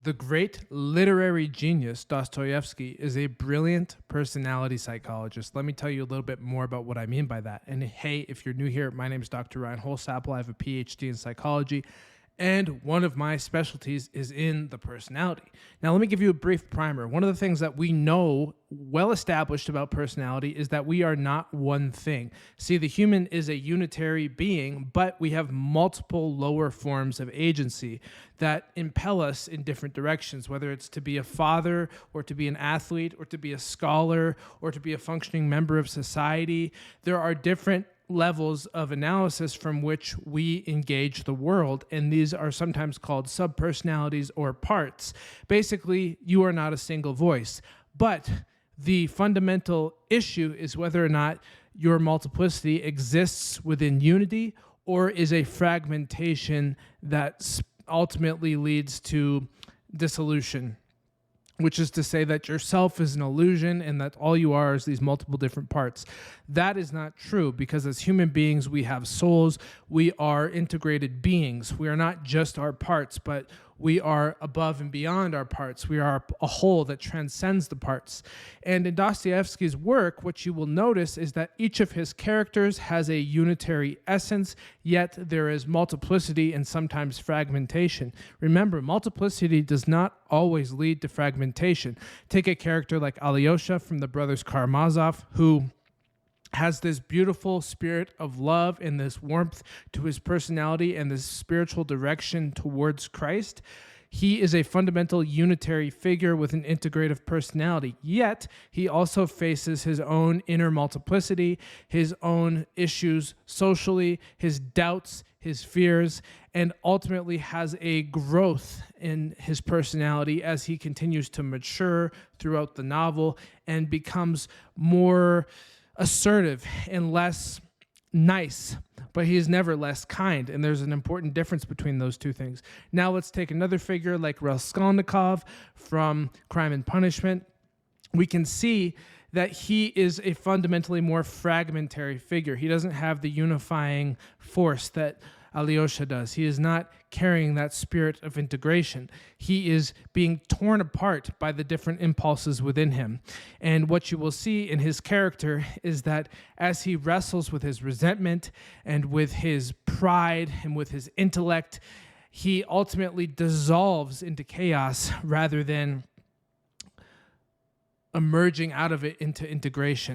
The great literary genius Dostoevsky is a brilliant personality psychologist. Let me tell you a little bit more about what I mean by that. And hey, if you're new here, my name is Dr. Ryan Holsapple. I have a PhD in psychology, and one of my specialties is in the personality. Now, let me give you a brief primer. One of the things that we know well established about personality is that we are not one thing. See, the human is a unitary being, but we have multiple lower forms of agency that impel us in different directions, whether it's to be a father or to be an athlete or to be a scholar or to be a functioning member of society. There are different levels of analysis from which we engage the world, and these are sometimes called subpersonalities or parts. Basically, you are not a single voice, but the fundamental issue is whether or not your multiplicity exists within unity or is a fragmentation that ultimately leads to dissolution, which is to say that yourself is an illusion and that all you are is these multiple different parts. That is not true, because as human beings, we have souls. We are integrated beings. We are not just our parts, but we are above and beyond our parts. We are a whole that transcends the parts. And in Dostoevsky's work, what you will notice is that each of his characters has a unitary essence, yet there is multiplicity and sometimes fragmentation. Remember, multiplicity does not always lead to fragmentation. Take a character like Alyosha from the brothers Karamazov, who has this beautiful spirit of love and this warmth to his personality and this spiritual direction towards Christ. He is a fundamental unitary figure with an integrative personality, yet he also faces his own inner multiplicity, his own issues socially, his doubts, his fears, and ultimately has a growth in his personality as he continues to mature throughout the novel and becomes more assertive and less nice, but he is never less kind. And there's an important difference between those two things. Now let's take another figure like Raskolnikov from Crime and Punishment. We can see that he is a fundamentally more fragmentary figure. He doesn't have the unifying force that Alyosha does. He is not carrying that spirit of integration. He is being torn apart by the different impulses within him. And what you will see in his character is that as he wrestles with his resentment and with his pride and with his intellect, he ultimately dissolves into chaos rather than emerging out of it into integration.